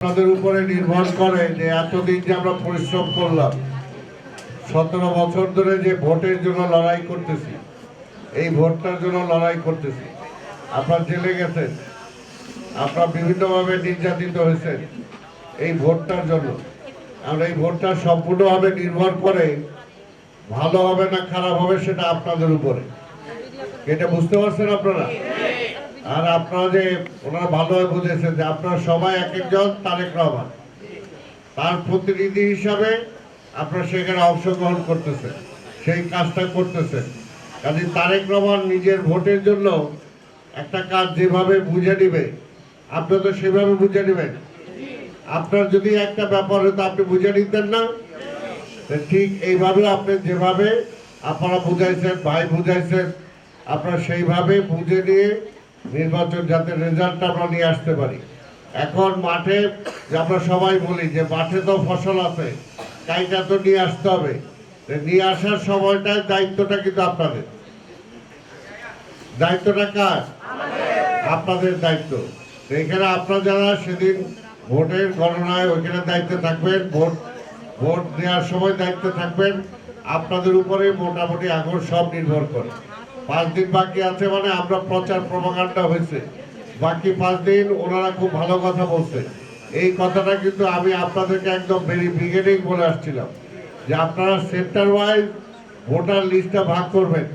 আপনাদের উপরে নির্ভর করে যে এতদিন যে আমরা পরিশ্রম করলাম, 17 বছর ধরে যে ভোটের জন্য লড়াই করতেছি, এই ভোটটার জন্য লড়াই করতেছি। আপনারা জেলে গেছেন, আপনারা বিভিন্নভাবে নির্যাতিত হয়েছেন এই ভোটটার জন্য। আমরা এই ভোটটা সম্পূর্ণভাবে নির্ভর করে ভালো হবে না খারাপ হবে সেটা আপনাদের উপরে। এটা বুঝতে পারছেন আপনারা? আর আপনারা যে ওনারা ভালোভাবে বুঝেছেন যে আপনারা সবাই এক একজন তারেক রহমান, তার প্রতিনিধি হিসাবে আপনারা সেখানে অংশগ্রহণ করতেছেন, সেই কাজটা করতেছেন। কাজে তারেক রহমান নিজের ভোটের জন্য একটা কাজ যেভাবে বুঝে নিবে, আপনি তো সেভাবে বুঝে নেবেন। আপনার যদি একটা ব্যাপার হতো আপনি বুঝে নিতেন না, ঠিক এইভাবে আপনি যেভাবে আপনারা বুঝাইছেন, ভাই বুঝাইছেন, আপনারা সেইভাবে বুঝে নিয়ে নির্বাচন যাতে রেজাল্টটা আমরা নিয়ে আসতে পারি। এখন মাঠে আমরা সবাই বলি যে মাঠে তো ফসল আছে, কাইটা তো নিয়ে আসতে হবে। নিয়ে আসার সময়টায় দায়িত্বটা কিন্তু আপনাদের। দায়িত্বটা কার? আপনাদের দায়িত্ব। এখানে আপনারা যারা সেদিন ভোটের গণনায় ওইখানে দায়িত্বে থাকবেন, ভোট দেওয়ার সময় দায়িত্বে থাকবেন, আপনাদের উপরে মোটামুটি এখন সব নির্ভর করে। 5 দিন বাকি আছে, মানে আমরা প্রচার প্রপাগান্ডা হয়েছে, বাকি 5 দিন ওনারা খুব ভালো কথা বলছে। এই কথাটা কিন্তু আমি আপনাদেরকে একদম ভেরি বিগিনিং বলে আসছিলাম যে আপনারা সেন্টার ওয়াইজ ভোটার লিস্টটা ভাগ করবেন,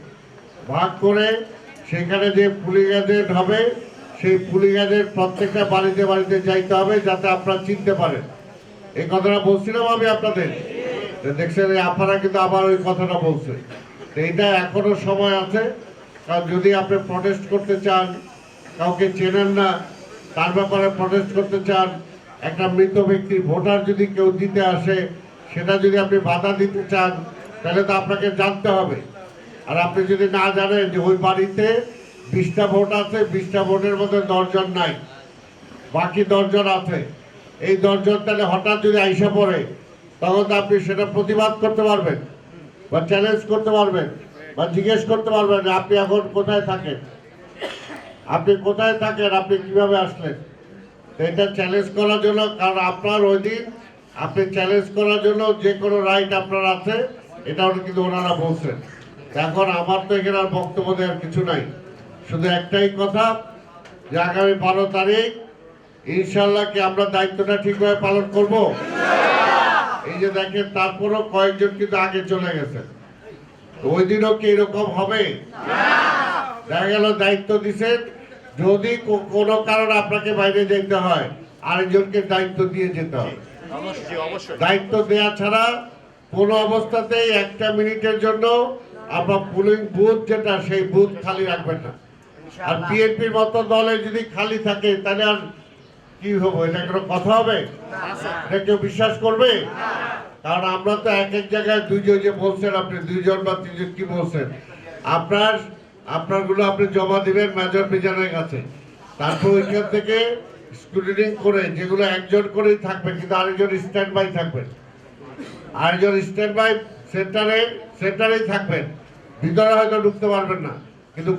ভাগ করে সেখানে যে পুলিং এজেন্ট হবে সেই পুলিং এজেন্ট প্রত্যেকটা বাড়িতে বাড়িতে যাইতে হবে যাতে আপনারা চিনতে পারেন। এই কথাটা বলছিলাম আমি আপনাদের, দেখছেন আপনারা কিন্তু আবার ওই কথাটা বলছে। এইটা এখনো সময় আছে, কারণ যদি আপনি প্রটেস্ট করতে চান, কাউকে চেনেন না তার ব্যাপারে প্রটেস্ট করতে চান, একটা মৃত ব্যক্তি ভোটার যদি কেউ দিতে আসে সেটা যদি আপনি বাধা দিতে চান, তাহলে তো আপনাকে জানতে হবে। আর আপনি যদি না জানেন যে ওই বাড়িতে 20টা ভোট আছে, 20টা ভোটের মধ্যে 10 জন নাই, বাকি 10 জন আছে, এই 10 জন তাহলে হঠাৎ যদি আইসা পড়ে, তখন তো আপনি সেটা প্রতিবাদ করতে পারবেন বা চ্যালেঞ্জ করতে পারবেন বা জিজ্ঞেস করতে পারবেন যে আপনি এখন কোথায় থাকেন, আপনি কোথায় থাকেন, আপনি কিভাবে আসলেন। এটা চ্যালেঞ্জ করার জন্য, কারণ আপনার ওই দিন আপনি চ্যালেঞ্জ করার জন্য যে কোনো রাইট আপনার আছে, এটাও কিন্তু ওনারা বলছেন। এখন আমার তো এখানে আর বক্তব্য দেওয়ার কিছু নাই, শুধু একটাই কথা যে আগামী 12 তারিখ ইনশাল্লাহ কি আমরা দায়িত্বটা ঠিকভাবে পালন করব। এই যে দেখেন তারপরও কয়েকজন কিন্তু আগে চলে গেছে, ওই দিনও কি এরকম হবে? দেখা গেল দায়িত্ব দিচ্ছেন, যদি কোনো কারণে আপনাকে বাইরে যেতে হয় আরেকজনকে দায়িত্ব দিয়ে যেতে হবে। দায়িত্ব দেওয়া ছাড়া কোনো অবস্থাতেই 1টা মিনিটের জন্য আপনার পুলিং বুথ যেটা সেই বুথ খালি রাখবেন না। আর বিএনপির মতো দলে যদি খালি থাকে তাহলে আর কি হবে? এটা কোনো কথা হবে? এটা কেউ বিশ্বাস করবে? কারণ আমরা তো এক এক জায়গায় 2 জন যে বলছেন, আপনি 2 জন বা 3 জন কি বলছেন, আপনারগুলো আপনি জমা দিবেন মেজর মিজানের কাছে, তারপর ওইখান থেকে স্ক্রুটিনিং করে যেগুলো একজন করেই থাকবে, কিন্তু আরেকজন স্ট্যান্ড বাই থাকবেন, আরেকজন স্ট্যান্ড বাই সেন্টারেই থাকবেন, ভিতরে হয়তো ঢুকতে পারবেন না, কিন্তু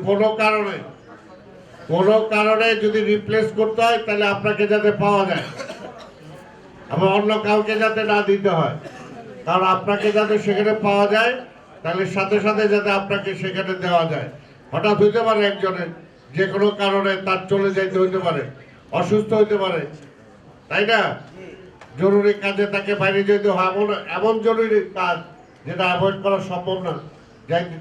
কোনো কারণে যদি রিপ্লেস করতে হয় তাহলে আপনাকে যাতে পাওয়া যায়, আবার অন্য কাউকে যাতে না দিতে হয়, কারণ আপনাকে যাতে সেখানে পাওয়া যায় তাহলে সাথে সাথে যাতে আপনাকে সেখানে দেওয়া যায়। হঠাৎ হইতে পারে একজনের যে কোনো কারণে তার চলে যাইতে হইতে পারে, অসুস্থ হইতে পারে, তাই না? জরুরি কাজে তাকে বাইরে যেতে হয়, এমন জরুরি কাজ যেটা অ্যাভয়েড করা সম্ভব না,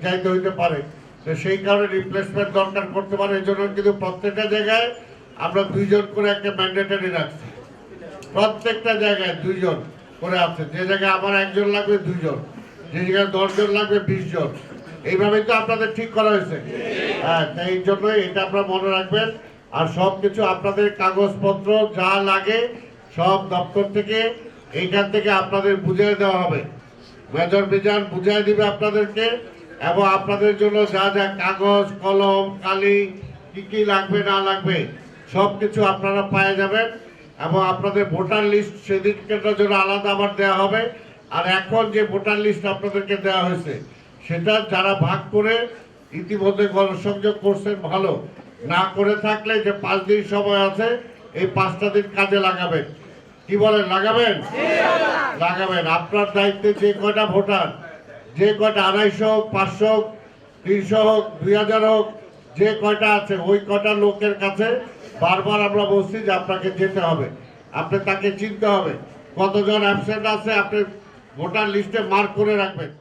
যাইতে হইতে পারে, তো সেই কারণে রিপ্লেসমেন্ট দরকার করতে পারে। এই জন্য কিন্তু প্রত্যেকটা জায়গায় আমরা 2 জন করে একটা ম্যান্ডেটরি রাখছি, প্রত্যেকটা জায়গায় 2 জন করে আছে। যে জায়গায় আমার 1 জন লাগবে 2 জন, যে জায়গায় 10 জন লাগবে 20 জন, এইভাবেই তো আপনাদের ঠিক করা হয়েছে। হ্যাঁ, এই জন্য এটা আপনারা মনে রাখবেন। আর সব কিছু আপনাদের কাগজপত্র যা লাগে সব দপ্তর থেকে এইখান থেকে আপনাদের বুঝিয়ে দেওয়া হবে, মেজর মিজান বুঝিয়ে দিবে আপনাদেরকে, এবং আপনাদের জন্য যা যা কাগজ কলম কালি কি কি লাগবে না লাগবে সব কিছু আপনারা পেয়ে যাবেন। এবং আপনাদের ভোটার লিস্ট সেদিনটার জন্য আলাদা আবার দেওয়া হবে। আর এখন যে ভোটার লিস্ট আপনাদেরকে দেওয়া হয়েছে সেটা যারা ভাগ করে ইতিমধ্যে গণসংযোগ করছেন, ভালো না করে থাকলে যে 5 দিন সময় আছে, এই 5টা দিন কাজে লাগাবেন। কি বলেন, লাগাবেন? লাগাবেন। আপনার দায়িত্বে যে কয়টা ভোটার, যে কয়টা 250 হোক, 500 হোক, 300 হোক, 2000 হোক, যে কয়টা আছে ওই কয়টা লোকের কাছে বারবার আমরা বলছি যে আপনাকে যেতে হবে, আপনি তাকে চিনতে হবে, কতজন অ্যাবসেন্ট আছে আপনি ভোটার লিস্টে মার্ক করে রাখবেন।